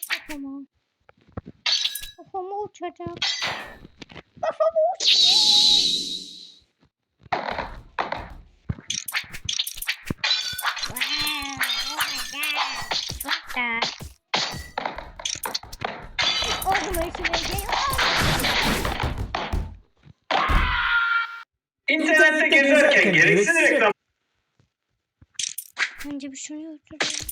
kafama. Kafama uçacak. Kafama uçacak. Wow, oh my god. What the? Oğlum işine İnternette gezerken gereksiz reklam. Önce bir şunu öldüreyim.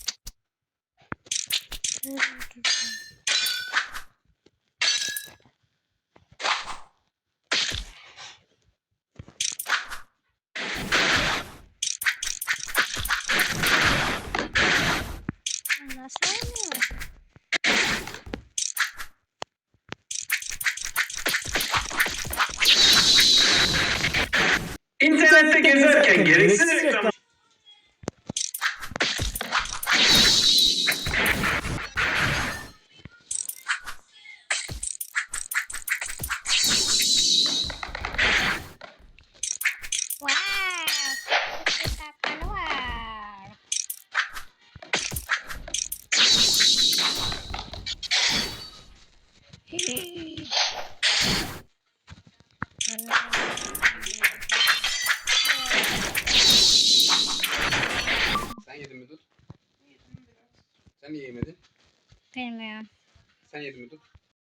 Nasıl olmuyor? İnternette gezerken gereksiz reklam. Wow, kita keluar. Sen yedin mi Dut? Sen niye yemedin? Bilmiyorum. Sen yedin mi Dut?